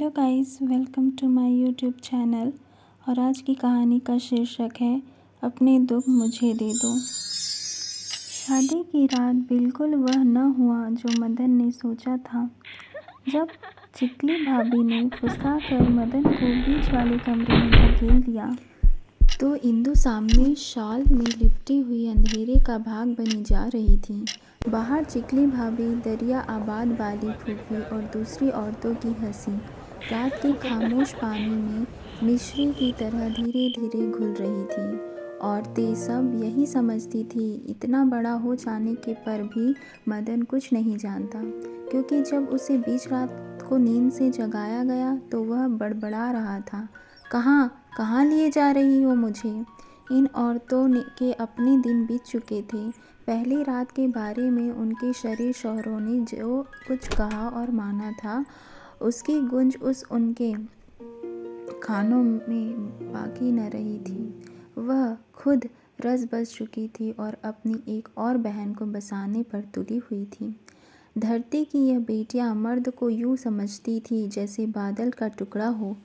Hello guys, welcome to my YouTube channel. और आज की कहानी का शीर्षक है अपने दुख मुझे दे दो। शादी की रात बिल्कुल वह न हुआ जो मदन ने सोचा था। जब चिकली भाभी ने फुसलाकर मदन को बीच वाले कमरे में धकेल दिया तो इंदु सामने शॉल में लिपटी हुई अंधेरे का भाग बनी जा रही थी। बाहर चिकली भाभी, दरिया आबाद वाली फूफी और दूसरी औरतों की हंसी रात के खामोश पानी में मिश्री की तरह धीरे धीरे घुल रही थी। औरतें सब यही समझती थी, इतना बड़ा हो जाने के पर भी मदन कुछ नहीं जानता, क्योंकि जब उसे बीच रात को नींद से जगाया गया तो वह बड़बड़ा रहा था, कहाँ लिए जा रही हो मुझे। इन औरतों के अपने दिन बीत चुके थे। पहली रात के बारे में उनके शरीर शौहरों ने जो कुछ कहा और माना था, उसकी गूंज उनके कानों में बाकी न रही थी। वह खुद रस बस चुकी थी और अपनी एक और बहन को बसाने पर तुली हुई थी। धरती की यह बेटियां मर्द को यूं समझती थी जैसे बादल का टुकड़ा हो,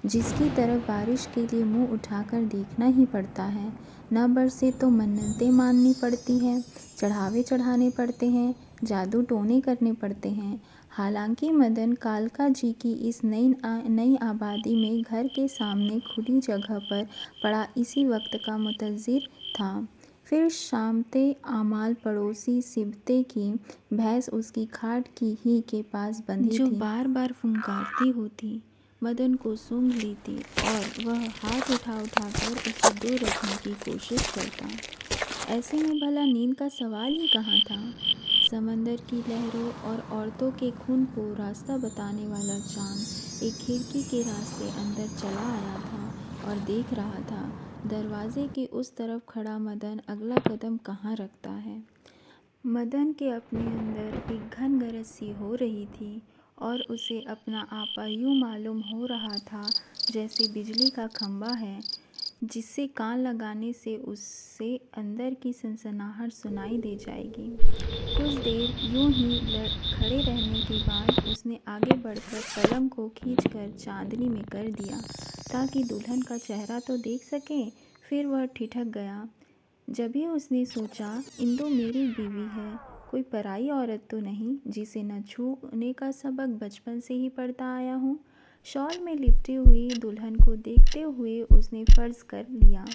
जिसकी तरफ बारिश के लिए मुंह उठाकर देखना ही पड़ता है। न बरसे तो मन्नतें माननी पड़ती हैं, चढ़ावे चढ़ाने पड़ते हैं, जादू टोने करने पड़ते हैं। हालांकि मदन कालका जी की इस नई आबादी में घर के सामने खुली जगह पर पड़ा इसी वक्त का मुंतज़िर था। फिर शामते आमाल पड़ोसी सिबते की भैंस उसकी खाट की ही के पास बंधी जो थी, बार बार फुंकारती होती, मदन को सूंघ लेती और वह हाथ उठा कर उसे दूर रखने की कोशिश करता। ऐसे में भला नींद का सवाल ही कहाँ था। समंदर की लहरों और औरतों के खून को रास्ता बताने वाला चांद एक खिड़की के रास्ते अंदर चला आया था और देख रहा था, दरवाजे के उस तरफ खड़ा मदन अगला कदम कहाँ रखता है। मदन के अपने अंदर एक घन गरज सी हो रही थी और उसे अपना आपा यूं मालूम हो रहा था जैसे बिजली का खंभा है, जिससे कान लगाने से उसे अंदर की सनसनाहट सुनाई दे जाएगी। कुछ देर यूं ही खड़े रहने के बाद उसने आगे बढ़कर पलंग को खींचकर चांदनी में कर दिया, ताकि दुल्हन का चेहरा तो देख सके। फिर वह ठिठक गया। जब ही उसने सोचा, इंदु मेरी बीवी है, कोई पराई औरत तो नहीं जिसे न छूने का सबक बचपन से ही पढ़ता आया हूँ। शॉल में लिपटी हुई दुल्हन को देखते हुए उसने फर्ज कर लिया,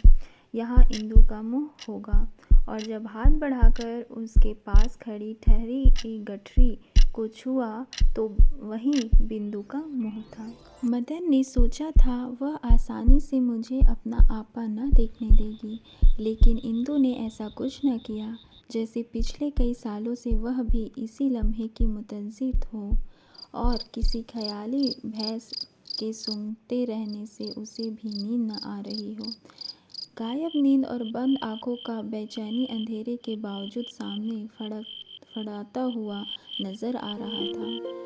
यहाँ इंदु का मुंह होगा, और जब हाथ बढ़ाकर उसके पास खड़ी ठहरी एक गठरी को छुआ तो वहीं बिंदु का मुंह था। मदन ने सोचा था वह आसानी से मुझे अपना आपा न देखने देगी, लेकिन इंदु ने ऐसा कुछ न किया। जैसे पिछले कई सालों से वह भी इसी लम्हे की मुंतज़िर हो और किसी ख्याली भैंस के सूंघते रहने से उसे भी नींद न आ रही हो। गायब नींद और बंद आंखों का बेचैनी अंधेरे के बावजूद सामने फड़फड़ाता हुआ नजर आ रहा था।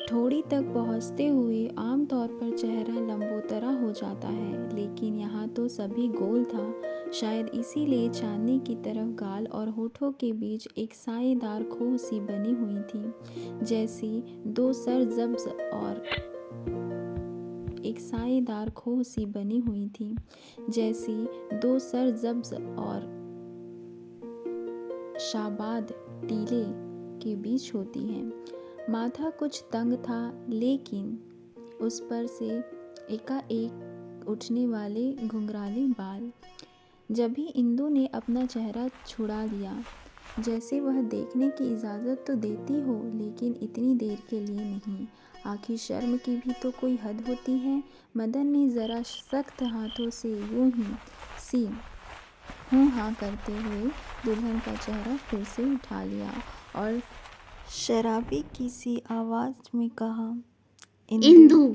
ठोड़ी तक पहुँचते हुए आमतौर पर चेहरा लंबोतरा हो जाता है, लेकिन यहाँ तो सभी गोल था। शायद इसीलिए चांदनी की तरफ गाल और होठों के बीच एक साएदार खोह सी बनी हुई थी, जैसी दो सरजब्ज और शाबाद टीले के बीच होती है। माथा कुछ तंग था, लेकिन उस पर से एकाएक उठने वाले घुंघराले बाल। जब भी इंदु ने अपना चेहरा छुड़ा लिया, जैसे वह देखने की इजाज़त तो देती हो, लेकिन इतनी देर के लिए नहीं। आखिर शर्म की भी तो कोई हद होती है। मदन ने ज़रा सख्त हाथों से यूं ही सी हूँ हाँ करते हुए दुल्हन का चेहरा फिर से उठा लिया और शराबी किसी आवाज़ में कहा, इंदु।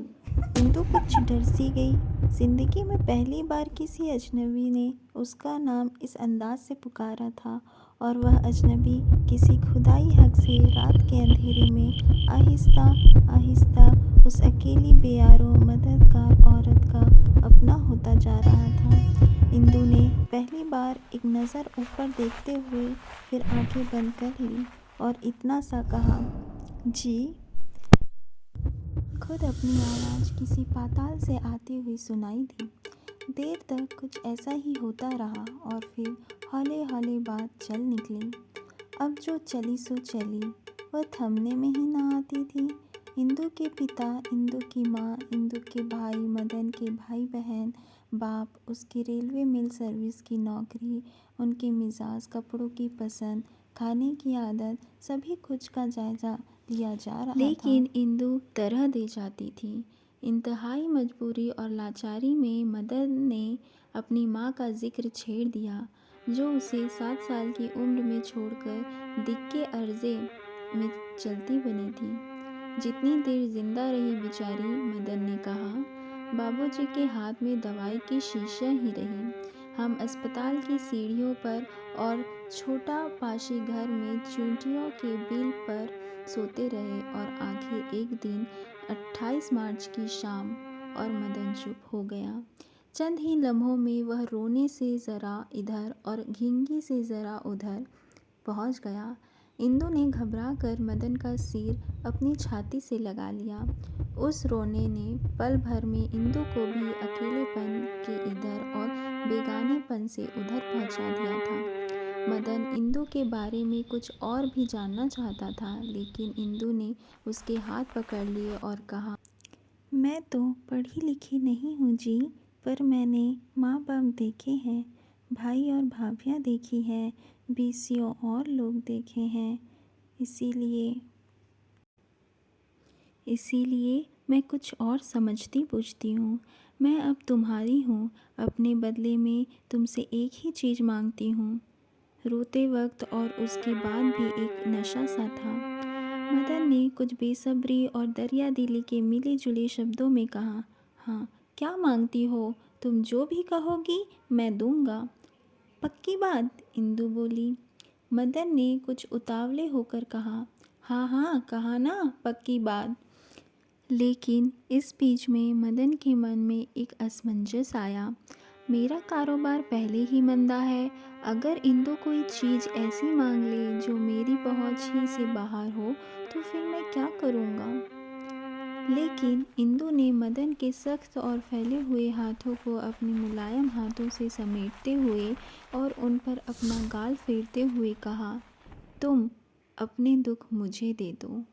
इंदु कुछ डर सी गई। जिंदगी में पहली बार किसी अजनबी ने उसका नाम इस अंदाज से पुकारा था, और वह अजनबी किसी खुदाई हक से रात के अंधेरे में आहिस्ता आहिस्ता उस अकेली बेयारो मददगार औरत का अपना होता जा रहा था। इंदु ने पहली बार एक नज़र ऊपर देखते हुए फिर आंखें बंद कर ली और इतना सा कहा, जी। खुद अपनी आवाज़ किसी पाताल से आती हुई सुनाई दी। देर तक कुछ ऐसा ही होता रहा और फिर हौले-हौले बात चल निकली। अब जो चली सो चली, वह थमने में ही न आती थी। इंदु के पिता, इंदु की माँ, इंदु के भाई, मदन के भाई-बहन, बाप, उसकी रेलवे मिल सर्विस की नौकरी, उनके मिजाज, कपड़ों की पसंद, खाने की आदत, सभी कुछ का जायजा लिया जा रहा था। लेकिन इंदु तरह दे जाती थी। इंतहाई मजबूरी और लाचारी में मदन ने अपनी माँ का जिक्र छेड़ दिया, जो उसे 7 साल की उम्र में छोड़कर दिक्के अर्ज़े में चलती बनी थी। जितनी देर जिंदा रही बेचारी, मदन ने कहा, बाबूजी के हाथ में दवाई की शीशियाँ ही रही। हम अस्पताल की सीढ़ियों पर और छोटा पाशी घर में चूंटियों के बिल पर सोते रहे और आखिर एक दिन 28 मार्च की शाम और मदन चुप हो गया। चंद ही लम्हों में वह रोने से ज़रा इधर और घिंगी से ज़रा उधर पहुंच गया। इंदु ने घबराकर मदन का सिर अपनी छाती से लगा लिया। उस रोने ने पल भर में इंदु को भी अकेलेपन के इधर और बेगानेपन से उधर पहुंचा दिया था। मदन इंदु के बारे में कुछ और भी जानना चाहता था, लेकिन इंदु ने उसके हाथ पकड़ लिए और कहा, मैं तो पढ़ी लिखी नहीं हूँ जी, पर मैंने माँ बाप देखे हैं, भाई और भाभियाँ देखी हैं, 20 और लोग देखे हैं। इसीलिए मैं कुछ और समझती बूझती हूँ। मैं अब तुम्हारी हूँ, अपने बदले में तुमसे एक ही चीज़ मांगती हूँ। रोते वक्त और उसके बाद भी एक नशा सा था। मदन ने कुछ बेसब्री और दरियादिली के मिले जुले शब्दों में कहा, हाँ, क्या मांगती हो? तुम जो भी कहोगी मैं दूंगा। पक्की बात? इंदु बोली। मदन ने कुछ उतावले होकर कहा, हाँ हाँ, कहा ना, पक्की बात। लेकिन इस बीच में मदन के मन में एक असमंजस आया। मेरा कारोबार पहले ही मंदा है, अगर इंदु कोई चीज़ ऐसी मांग ले जो मेरी पहुंच ही से बाहर हो, तो फिर मैं क्या करूंगा? लेकिन इंदु ने मदन के सख्त और फैले हुए हाथों को अपने मुलायम हाथों से समेटते हुए और उन पर अपना गाल फेरते हुए कहा, तुम अपने दुख मुझे दे दो।